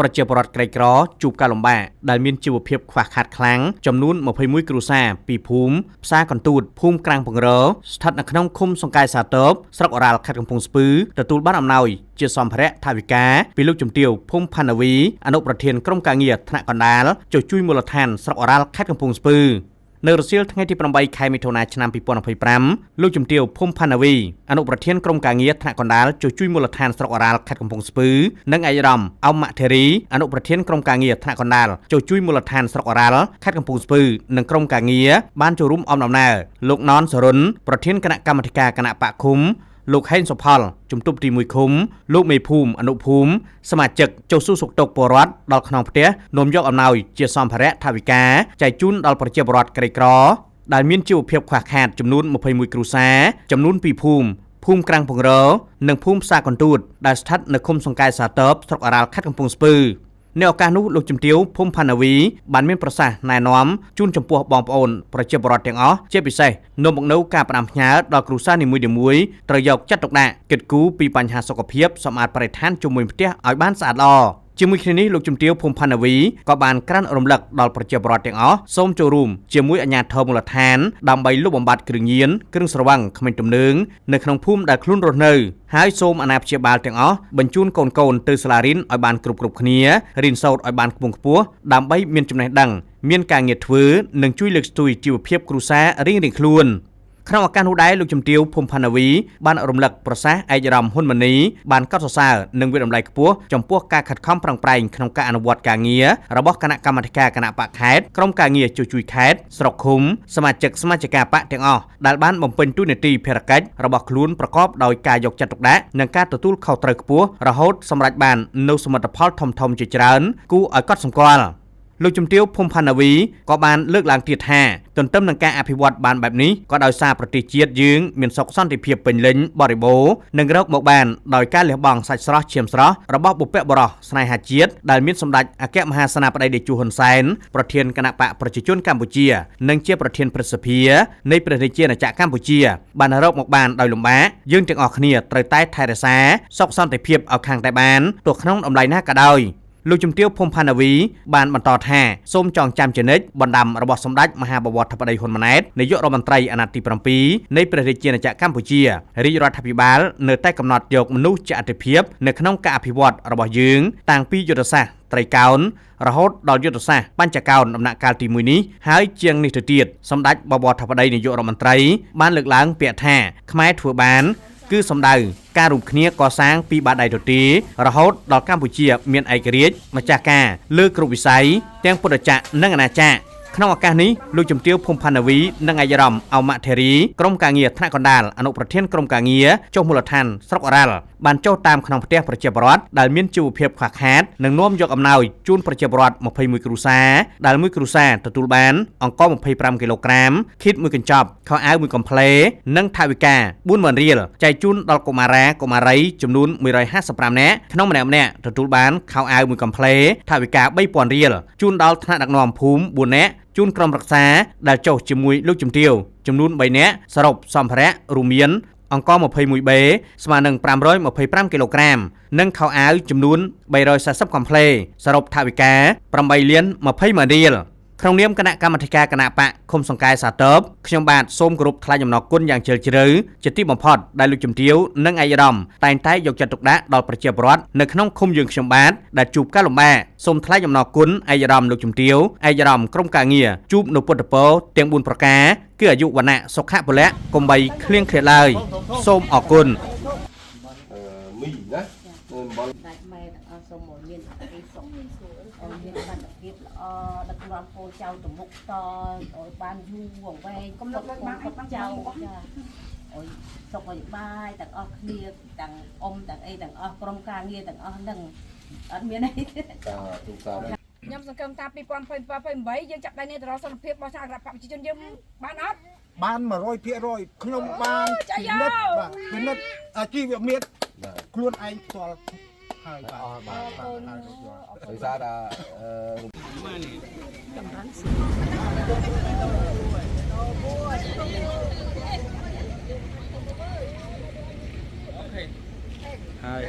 ប្រជាពលរដ្ឋក្រីក្រជួបការលំបាកដែលមានជីវភាពខ្វះខាតខ្លាំងចំនួន21គ្រួសារពីភូមិផ្សារកន្ទូតភូមិក្រាំងពង្រស្ថិតនៅក្នុងឃុំសង្កែសាទើបស្រុកអូរ៉ាល់ខេត្តកំពង់ស្ពឺទទួលបានអំណោយជាសម្ភារៈថវិកាពីលោកជំទាវភូមិផាណាវីអនុប្រធានក្រុមការងារថ្នាក់កណ្ដាលជួយមូលដ្ឋានស្រុកអូរ៉ាល់ខេត្តកំពង់ស្ពឺនៅរសៀលថ្ងៃទី8ខែមិថុនាឆ្នាំ2025លោកជំទាវភូមិផាណាវីអនុប្រធានក្រុមការងារថ្នាក់កណ្ដាលជួយមូលដ្ឋានស្រុកអូរ៉ាល់ខេត្តកំពង់ស្ពឺនិងឯកឧត្តមអ៊ំម៉ាក់ធេរីអនុប្រធានក្រុមការងារថ្នាក់កណ្ដាលជួយមូលដ្ឋានស្រុកអូរ៉ាល់ខេត្តកំពង់ស្ពឺនិងក្រុមការងារបានចូលរួមអមដំណើរលោកណនសរុនប្រធានគណៈកម្មាធិការគណៈបកឃុំលោកហេងសុផលជំទប់ទី1ឃុំលោកមេភូមិអនុភូមិសមាជិកចូលសួរសុខទុក្ខពលរដ្ឋដល់ក្នុងផ្ទះនាំយកអំណោយជាសម្ភារៈថវិកាចែកជូនដល់ប្រជាពលរដ្ឋក្រីក្រដែលមានជីវភាពខ្វះខាតចំនួន21គ្រួសារចំនួន2ភូមិក្រាំងពង្រនិងភូមិផ្សារកន្ទួតដែលស្ថិតនៅឃុំសង្កែសាទើបស្រុកអូរ៉ាល់ខេត្តកំពង់ស្ពឺនៅឱកាសនោះលោកជំទាវភូមិផាណាវីបានមានប្រសាសន៍ណែនាំជូនចំពោះបងប្អូនប្រជាពលរដ្ឋទាំងអស់ជាពិសេសនាំមកនូវការផ្ដាំផ្ញើដល់គ្រួសារនីមួយៗត្រូវយកចិត្តទុកដាក់គិតគូរពីបញ្ហាសុខភាពសម្អាតបរិស្ថានជុំវិញផ្ទះឲ្យបានស្អាតល្អជាមួយគ្នានេះលោកជំទាវភូមិផាណាវីក៏បានក្រានរំលឹកដល់ប្រជាពលរដ្ឋទាំងអស់សូមចូលរួមជាមួយអាជ្ញាធរមូលដ្ឋានដើម្បីលុបបំបាត់គ្រឿងញៀនគ្រឿងស្រវឹងក្មេងទំនើងនៅក្នុងភូមិដែលខ្លួនរស់នៅហើយសូមអាណាព្យាបាលទាំងអស់បញ្ជូនកូនទៅសាលារៀនឲ្យបានគ្រប់គ្នារៀនសូត្រឲ្យបានខ្ពង់ខ្ពស់ដើម្បីមានចំណេះដឹងមានការងារធ្វើនិងជួយលើកស្ទួយជីវភាពគ្រួសាររៀងៗខ្លួនក្នុងឱកាសនោះដែរលោកជំទាវភូមិផាណាវីបានរំលឹកប្រសាសន៍ឯកឧត្តមហ៊ុនម៉ាណីបានកោតសរសើរនិងវិតម្លៃខ្ពស់ចំពោះការខិតខំប្រឹងប្រែងក្នុងការអនុវត្តការងាររបស់គណៈកម្មាធិការគណៈបកខេត្តក្រុមការងារជួយខេត្តស្រុកឃុំសមាជិកបកទាំងអស់ដែលបានបំពេញតួនាទីភារកិច្ចរបស់ខ្លួនប្រកបដោយការយកចិត្តទុកដាក់និងការទទួលខុសត្រូវខ្ពស់រហូតសម្រេចបាននូវសមិទ្ធផលធំៗជាច្រើនគួរឲ្យកត់សម្គាល់លោកជំទាវភូមិផាណាវីក៏បានលើកឡើងទៀតថាទន្ទឹមនឹងការអភិវឌ្ឍបានបែបនេះក៏ដោយសារប្រទេសជាតិយើងមានសុខសន្តិភាពពេញលេញបរិបូរណ៍និងរកមកបានដោយការលះបង់សាច់ស្រស់ឈាមស្រស់របស់បុព្វបុរសស្នេហាជាតិដែលមានសម្ដេចអគ្គមហាសេនាបតីតេជោហ៊ុនសែនប្រធានគណៈបកប្រជាជនកម្ពុជានិងជាប្រធានព្រឹទ្ធសភានៃព្រះរាជាណាចក្រកម្ពុជាបានរកមកបានដោយលំបាកយើងទាំងអស់គ្នាត្រូវតែថែរក្សាសុខសន្តិភាពឲ្យខាងតែបានទោះក្នុងតម្លៃណាក៏ដោយលោកជំទាវភូមិផាណាវីបានបន្តថាសូមចងចាំជានិច្ចបណ្ដាំរបស់សម្ដេចមហាបវរធិបតីហ៊ុនម៉ាណែតនាយករដ្ឋមន្ត្រីអាណត្តិទី7នៃព្រះរាជាណាចក្រកម្ពុជារាជរដ្ឋាភិបាលនៅតែកំណត់យកមនុស្សជាអាទិភាពនៅក្នុងការអភិវឌ្ឍរបស់យើងតាំងពីយុទ្ធសាស្ត្រត្រីកោណរហូតដល់យុទ្ធសាស្ត្របញ្ចកោណដំណាក់កាលទី1នេះហើយជាងនេះទៅទៀតសម្ដេចបវរធិបតីនាយករដ្ឋមន្ត្រីបានលើកឡើងពាក្យថាខ្មែរធ្វើបានគឺសំដៅការរួមគ្នាកសាងពីបាតដៃទទេរហូតដល់កម្ពុជាមានឯករាជ្យម្ចាស់ការលើគ្រប់វិស័យទាំងពុទ្ធចក្រនិងអាណាចក្រក្នុងឱកាសនេះលោកជំទាវភូមិផាណាវីនិងឯកឧត្តមអ៊ំម៉ាក់ធេរីក្រុមការងារថ្នាក់កណ្ដាលអនុប្រធានក្រុមការងារចុះមូលដ្ឋានស្រុកអូរ៉ាល់បានចុះតាមក្នុងផ្ទះប្រជាពលរដ្ឋដែលមានជីវភាពខ្វះខាតនិងនាំយកអំណោយជូនប្រជាពលរដ្ឋ21គ្រួសារដែលមួយគ្រួសារទទួលបានអង្ករ25គីឡូក្រាមខៀត1កញ្ចប់ខោអាវ1កំភ្លេនិងថវិកា40000រៀលចែកជូនដល់កុមារីចំនួន155នាក់ក្នុងម្នាក់ទទួលបានខោអាវ1កំភ្លេថវិកា3000រៀលជូនដល់ថ្នាក់ដឹកនាំភូមិ4នាក់ជូនក្រុមរក្សាដែលចុះជាមួយលោកជំទាវចំនួន3នាក់សរុបសម្ភារៈរួមមានអង្ករ 21B ស្មើនឹង525គីឡូក្រាមនិងខោអាវចំនួន340កំភ្លេសរុបថវិកា8លាន20ម៉ឺនរៀលក្នុងនាមគណៈកម្មាធិការគណៈបកឃុំសង្កែសាទើបខ្ញុំបាទសូមគោរពថ្លែងអំណរគុណយ៉ាងជ្រាលជ្រៅជាទីបំផុតដែលលោកជំទាវនិងឯកឧត្តមតែងតែយកចិត្តទុកដាក់ដល់ប្រជាពលរដ្ឋនៅក្នុងឃុំយើងខ្ញុំបាទដែលជួបការលំបាកសូមថ្លែងអំណរគុណឯកឧត្តមលោកជំទាវឯកឧត្តមក្រុមការងារជួបនៅពុទ្ធពរទាំង4ប្រការគឺអាយុវណ្ណៈសុខៈពលៈកុំបីឃ្លៀងឃ្លាតឡើយសូមអរគុណមីណាដាច់ម៉ែទាំងអស់សូមឲ្យមានអីសុខមានបានភាពល្អដឹកនាំកូនចៅទៅមុខតឲ្យបានយូរវង្វេងកុំនឹកបានចៅចាអុយសុខឲ្យបាយទាំងអស់គ្នាទាំងអ៊ំទាំងអីទាំងអស់ក្រុមការងារទាំងអស់ហ្នឹងអត់មានអីទេខ្ញុំសង្ឃឹមថា2028យើងចាប់ដៃនេះទៅរកសន្តិភាពរបស់សហគមន៍ប្រជាជនយើងបានអត់បាន100%ខ្ញុំបានពិនិត្យជីវមាត្រខ្លួនឯងផ្ទាល់ហើយបាទដោយសារតែចម្រើនហើយ